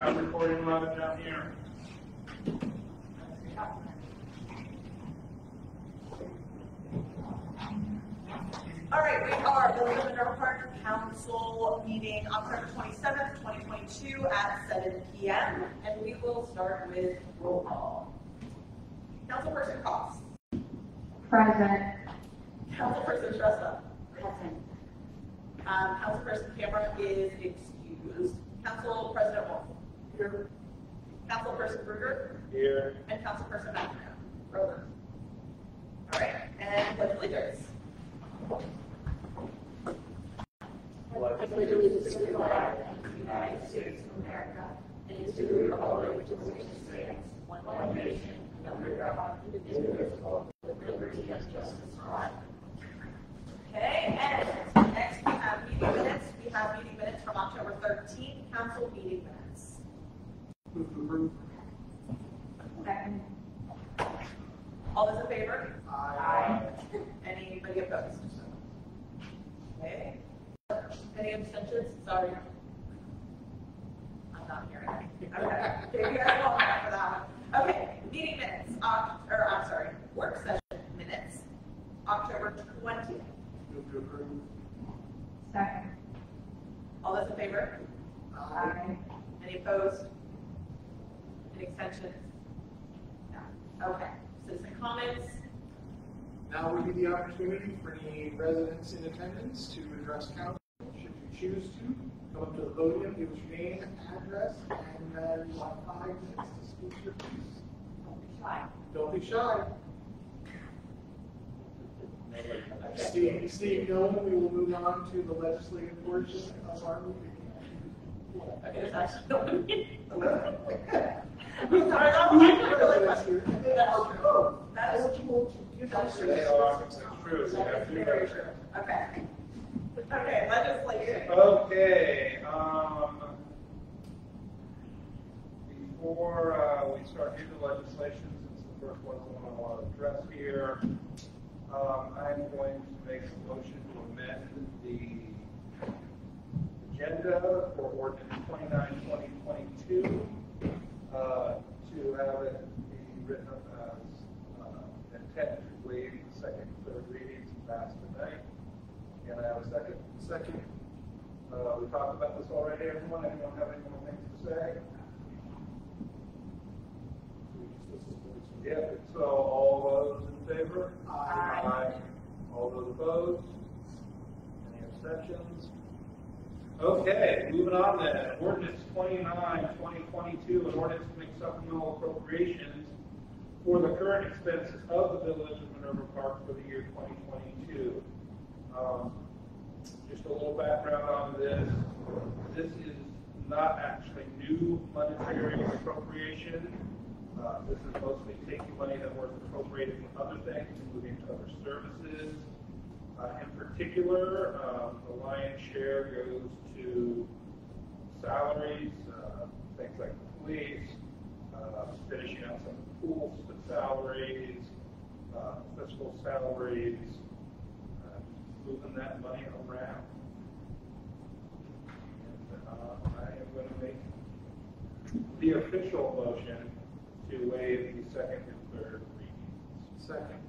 I'm recording live down here. All right, we are the Minerva Park Council meeting October 27th, 2022 at 7 p.m. And we will start with roll call. Councilperson Cox. Present. Councilperson Shrestha. Present. Councilperson Cameron is excused. Council President Wolf. Here. Councilperson Berger. Here. And Councilperson McNamara. Brother. All right, and pledge allegiance. I pledge allegiance to the flag of the United States of America and to the republic for which it stands, one nation, under God, indivisible, with liberty and justice for all. Okay, and next we have meeting minutes. We have meeting minutes from October 13th, council meeting minutes. Move to approve. Second. All those in favor? Aye. Anybody opposed? Okay. Any abstentions? Sorry. I'm not hearing anything. Okay. Okay, you guys won't have for that one. Okay, meeting minutes, work session minutes, October 20th. Move to approve. Second. All those in favor? Aye. Any opposed? Any extensions? No. Okay. Citizen comments. Now would be the opportunity for any residents in attendance to address council. Should you choose to, come up to the podium, give us your name, address, and you have 5 minutes to speak your piece. Don't be shy. Don't be shy. Seeing no one, we will move on to the legislative portion of our meeting. Okay, there's actually no one here. I'm sorry, I'm like really question. That is They are. It's true. So that's very true. Okay. Okay, legislation. Okay. Before we start into legislation, since the first one's the one I want to address here, I'm going to make a motion to amend the agenda for ordinance 29/2022 to have it be written up as intent to waive the second and third readings and pass tonight. Can I have a second? Second. We talked about this already, everyone. Anyone have any more things to say? Yeah, so all those in favor? Aye. All those opposed? Any abstentions? Okay, moving on then. Ordinance 29/2022, an ordinance to make supplemental appropriations for the current expenses of the Village of Minerva Park for the year 2022. Just a little background on this. This is not actually new monetary appropriation. This is mostly taking money that was appropriated for other things and moving to other services. In particular, the lion's share goes to salaries, things like the police, finishing out some pool salaries, fiscal salaries, moving that money around. And I am going to make the official motion to waive the second and third readings. Second.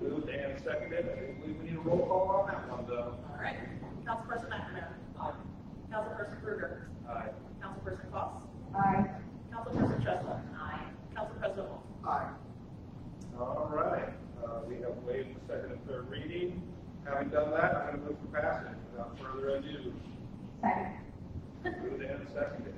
Moved and seconded. I think we need a roll call on that one, though. All right. Councilperson McNamara. Aye. Councilperson Krueger. Aye. Councilperson Cox. Aye. Councilperson Shrestha. Aye. Council President Wolf. Aye. All right. We have waived the second and third reading. Having done that, I'm going to move for passage without further ado. Second. Moved and seconded.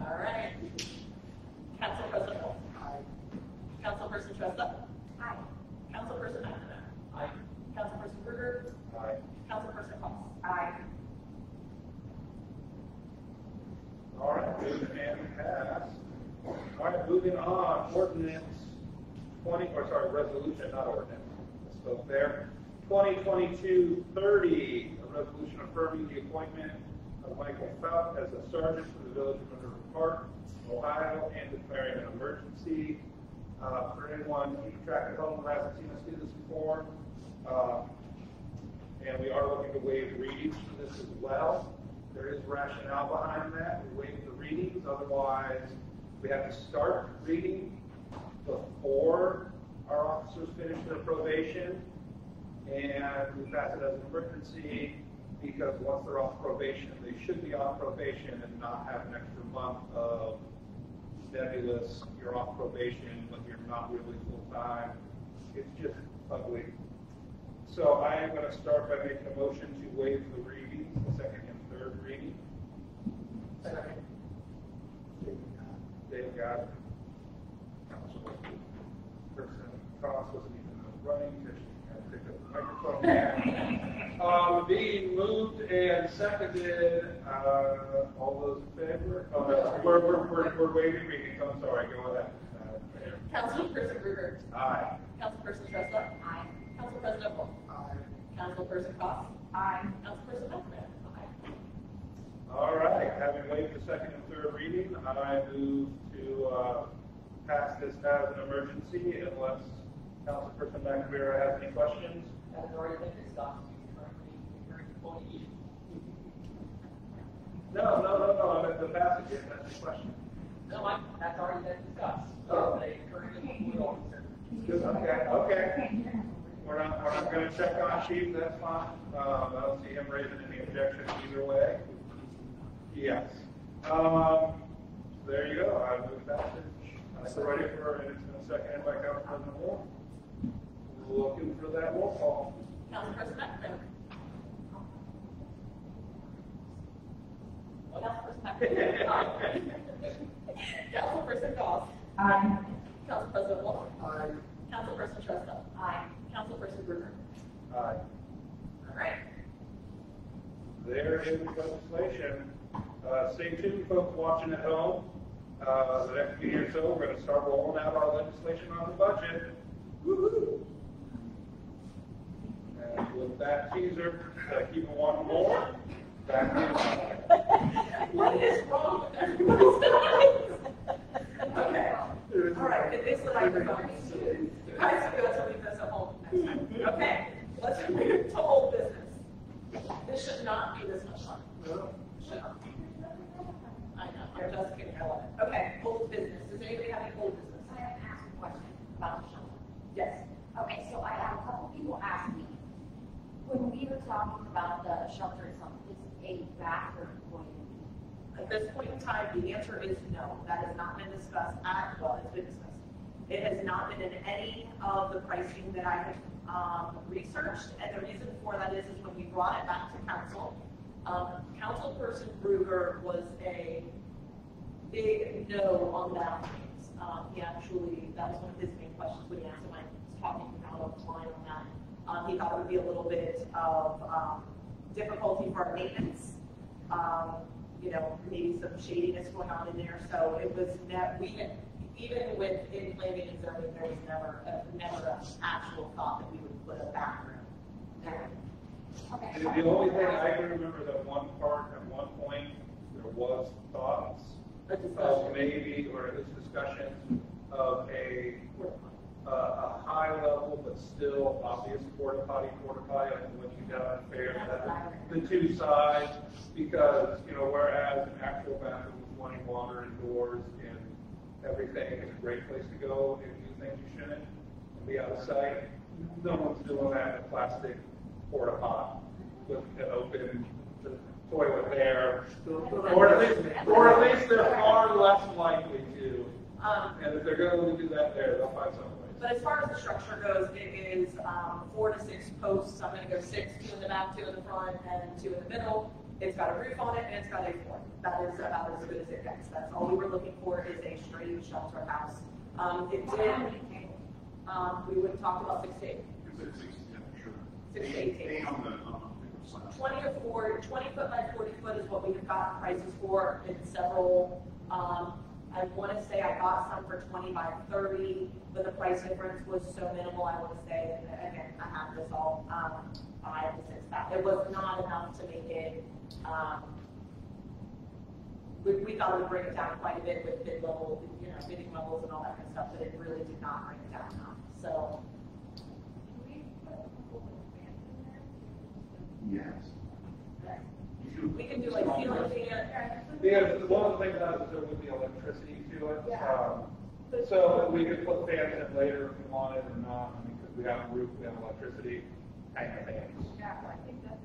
All right. Council President Wolf. Aye. Councilperson Shrestha. Aye. Councilperson McNamara. Aye. Councilperson Krueger. Aye. Councilperson Cox. Aye. All right. Moved and passed. All right. Moving on. Ordinance 20, or sorry, resolution, not ordinance. Let's go there. 2022-30, a resolution affirming the appointment of Michael Fout as a sergeant for the Village of Minerva Park, Ohio, and declaring an emergency. For anyone keeping track at home who hasn't seen us do this before, and we are looking to waive readings for this as well. There rationale behind that. We waive the readings, otherwise we have to start reading before our officers finish their probation, and we pass it as an emergency because once they're off probation, they should be off probation and not have an extra month of nebulous, you're off probation, but you're not really full-time. It's just ugly. So I am going to start by making a motion to waive the readings, the second and third reading. Second. Dave got it. Person Cross wasn't even running because she had to pick up the microphone. Being moved and seconded, all those in favor? Oh, no, we're waiving readings. I'm sorry, go ahead. Councilperson Ruger. Aye. Councilperson Tressa. Aye. Council President Wolf. Aye. Councilperson Cost. Aye. Councilperson McNamara. Aye. All right, having waived the second and third reading, I move to pass this as an emergency unless Councilperson McNamara has any questions. Has already been discussed, current employee. No, I'm at the passage, that's the question. No, that's already been discussed. So the current employee officer. Okay. We're not going to check on Chief, that's fine. I don't see him raising any objections either way. Yes. There you go, I move passage. I'm ready for it. It's been seconded by Council President Wolf. We're looking for that roll call. Councilperson McNamara. Councilperson McNamara. Councilperson Cost. Aye. Council President Wolf. Aye. Councilperson Tressa. Aye. Councilperson Ruger. Aye. All right. There is legislation. Stay tuned, folks watching at home. The next meeting or so, we're going to start rolling out our legislation on the budget. Woo-hoo! And with that teaser, keep it one more. Back to What is wrong with everybody's eyes? Okay. All right, get this the microphone. Guys, you guys will leave this at home next time. Okay, let's move to old business. This should not be this much fun. Should not. I know, I'm just kidding, I love it. Okay, old business. Does anybody have any old business? I have to ask a question about the shelter. Yes. Okay, so I have a couple people ask me, when we were talking about the shelter itself, is a bathroom going to be? At this point in time, the answer is no. That has not been discussed well, it's been discussed. It has not been in any of the pricing that I have researched, and the reason for that is when we brought it back to council, Councilperson Ruger was a big no on bathrooms. He actually, that was one of his main questions when he asked him, I was talking out of line on that. He thought it would be a little bit of difficulty for our maintenance. Maybe some shadiness going on in there. So it was even with in planning and zoning, there was never an actual thought that we would put a bathroom there. Okay. The only thing I can remember that one part at one point there was thoughts A of discussion. maybe, or at least discussion of a high level but still obvious porta potty like what you got on fair, the two sides, because whereas an actual bathroom with running water indoors and everything is a great place to go and do things you shouldn't and be out of sight, no one's doing that in a plastic porta potty with an open toilet there, or at least they're far less likely to. And if they're going to do that there, they'll find some place. But as far as the structure goes, it is 4 to 6 posts. I'm going to go 6, 2 in the back, 2 in the front, and 2 in the middle. It's got a roof on it, and it's got a floor. That is about as good as it gets. That's all we were looking for is a straight shelter house. It did. We would talk about 6 to 8. 6 to 8 tables. 20 foot by 40 foot is what we have gotten prices for in several. I want to say I got some for 20 by 30, but the price difference was so minimal. I want to say, and again, I have this all 5 to 6 back. It was not enough to make it. We thought it would bring it down quite a bit with bid level, bidding levels and all that kind of stuff, but it really did not bring it down enough. So. Yes. We can do like ceiling fans Because one of the things that is there would be electricity to it. Yeah. So we could put fans in later if we wanted or not, I mean, because we have a roof, we have electricity, and fans. Yeah, I think that.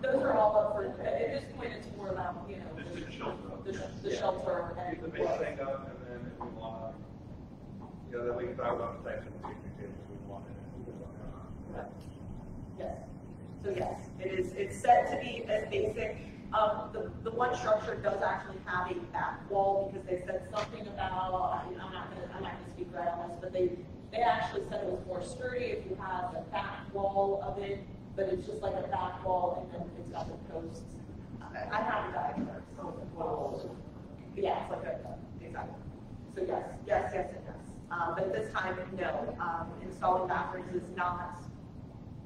Those are all up for, at this point, it's more about, you know, Just take the shelter up. the shelter and. Keep the base thing up, and then if we want, you know, then we can talk about the types of picnic tables we want in it. Yes. So yes, it's set to be as basic. The one structure does actually have a back wall because they said something about, I'm not gonna speak right on this, but they actually said it was more sturdy if you have the back wall of it, but it's just like a back wall and then it's got the posts. I have a diagram. Yeah, it's like exactly. So yes. But at this time, no, installing bathrooms is not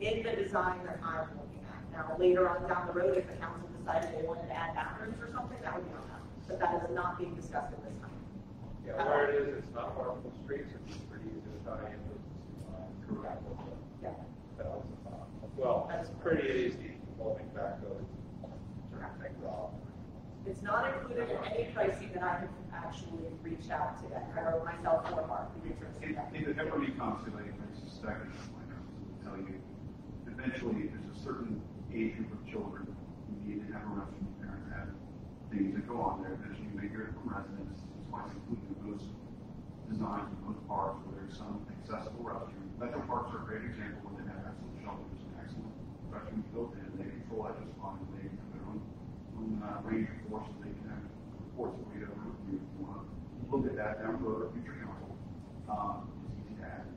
in the design that I'm looking at. Now, later on down the road, if the council decided they wanted to add bathrooms or something, that would be on them. But that is not being discussed at this time. Yeah, where it is, it's not far from the streets, it's pretty easy to tie in with, correct. Yeah. Well, that's pretty easy, moving back those. It's not included in any pricing that I have actually reached out to them, or myself or Mark. We reached out to them. In the Peppermint constellation, I suspect, will tell you, eventually there's a certain age group of children who need to have a restroom. Parents have things that go on there. Eventually you may hear it from residents. That's why it's included in those designs in those parks where there's some accessible restroom. Metro parks are a great example where they have excellent shelters and excellent restrooms built in. They control that just fine. They have their own range of force, so they can have reports that we have reviewed. If you want to look at that down the road or future council, it's easy to add.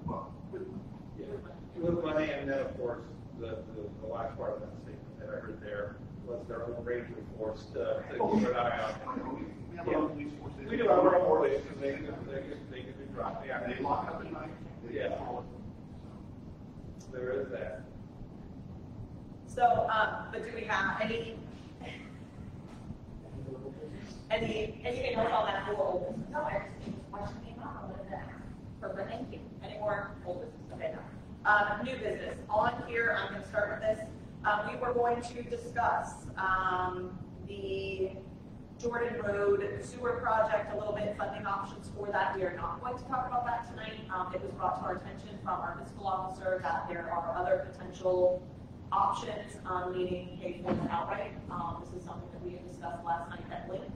Well, With money, and then of course, the last part of that statement that I heard there was their own range of force to keep an eye on. we have our own police force. We do have our own police, and they can be dropped. Yeah, They lock up at night. They Yeah. control it. So. there is that. So, but do we have anything else on that for old business? No, I just think the question came up, I wanted to ask. Perfect, thank you. Any more old business? Okay, no. New business. On here, I'm going to start with this. We were going to discuss the Jordan Road sewer project a little bit, funding options for that. We are not going to talk about that tonight. It was brought to our attention from our fiscal officer that there are other potential options, meaning pay for it outright. This is something that we had discussed last night at length.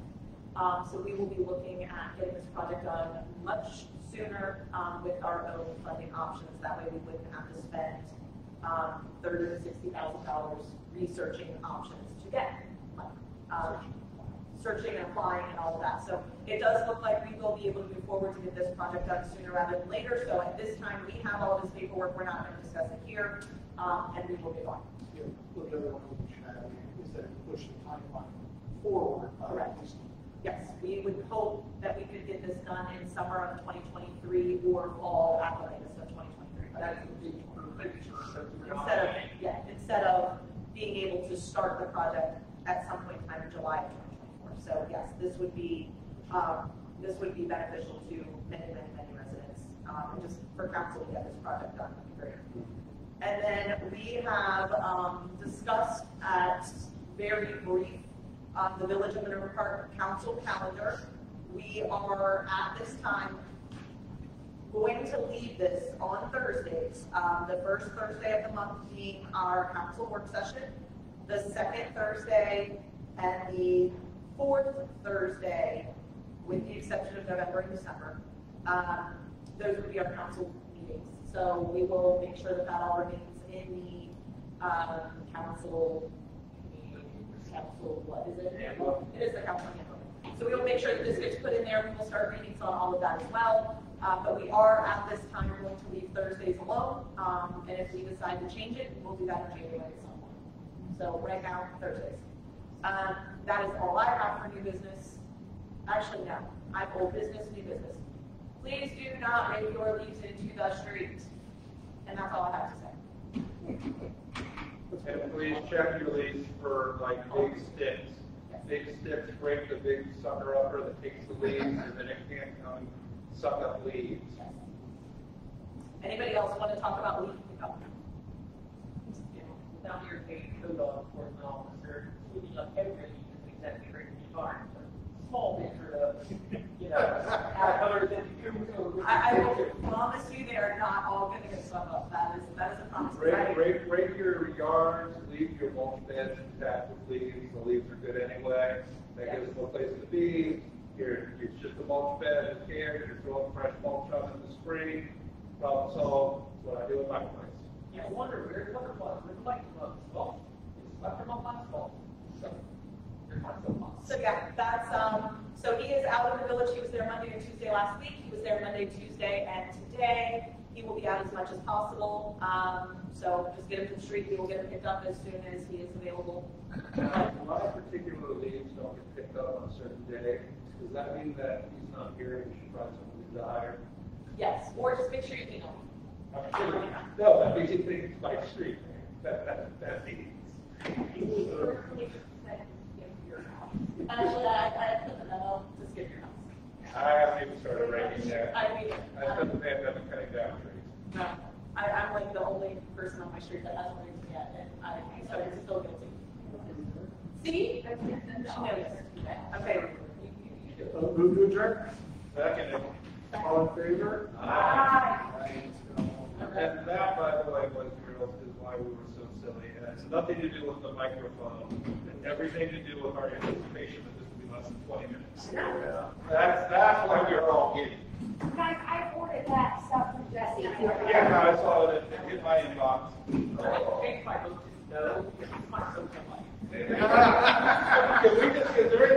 So we will be looking at getting this project done much sooner with our own funding options. That way we wouldn't have to spend $30,000 to $60,000 researching options to get money. Searching and applying and all of that. So it does look like we will be able to move forward to get this project done sooner rather than later. So at this time, we have all of this paperwork. We're not going to discuss it here, and we will get on. What the other one we should have is that push the timeline forward. Correct. Yes, we would hope that we could get this done in summer of 2023 or fall at the latest of 2023. But that's instead of being able to start the project at some point in time in July of 2024. So yes, this would be beneficial to many residents, and just for council to get this project done. That'd be great. And then we have discussed at very brief the Village of Minerva Park Council calendar. We are at this time going to leave this on Thursdays. The first Thursday of the month being our council work session, the second Thursday and the fourth Thursday, with the exception of November and December. Those would be our council meetings. So we will make sure that that all remains in the council, what is it? It is the council handbook. So we will make sure that this gets put in there. We will start meetings on all of that as well. But we are at this time going to leave Thursdays alone. And if we decide to change it, we'll do that in January at some point. So right now, Thursdays. That is all I have for new business. Actually, no. I have old business, new business. Please do not make your leaves into the street. And that's all I have to say. And please check your leaves for like big sticks. Big sticks break the big sucker upper that takes the leaves, and then it can't come and suck up leaves. Anybody else want to talk about leaf pickup? Down here, page code law enforcement officer, including like every that trade fine. Small picture of, you know, $152. I will promise you they are not all going to get swept up. That is a promise. Break your yards, leave your mulch beds intact with leaves. The leaves are good anyway. That gives them a place to be. It's just a mulch bed and care. You're throwing fresh mulch on in the spring. Problem solved. That's what I do in my place. You wonder where the water was. Where the light was. Well, it's left from last fall. So, there's not so much. So yeah, that's, so he is out in the village. He was there Monday and Tuesday last week. He was there Monday, Tuesday, and today. He will be out as much as possible. So just get him to the street. We will get him picked up as soon as he is available. A lot of particular leaves don't get picked up on a certain day. Does that mean that he's not here and we should find somebody to hire? Yes, or just make sure you know. No, that means he thinks it's my street. That means. Actually, I put the memo to skip your house. I haven't even started writing yet. I mean, I spent the pandemic cutting down trees. no, I'm like the only person on my street that hasn't raised yet, and so I'm still guilty. See? She knows. Okay. Move to adjourn. Second. All in favor? Aye. And that, by the way, boys and girls, is why we were so silly. It has nothing to do with the microphone, and everything to do with our anticipation that this would be less than 20 minutes. That's why we were all giddy. Guys, I ordered that stuff from Jesse. Yeah, no, I saw it in my inbox. Change my vote to no. It's my social life. Can we just, is there any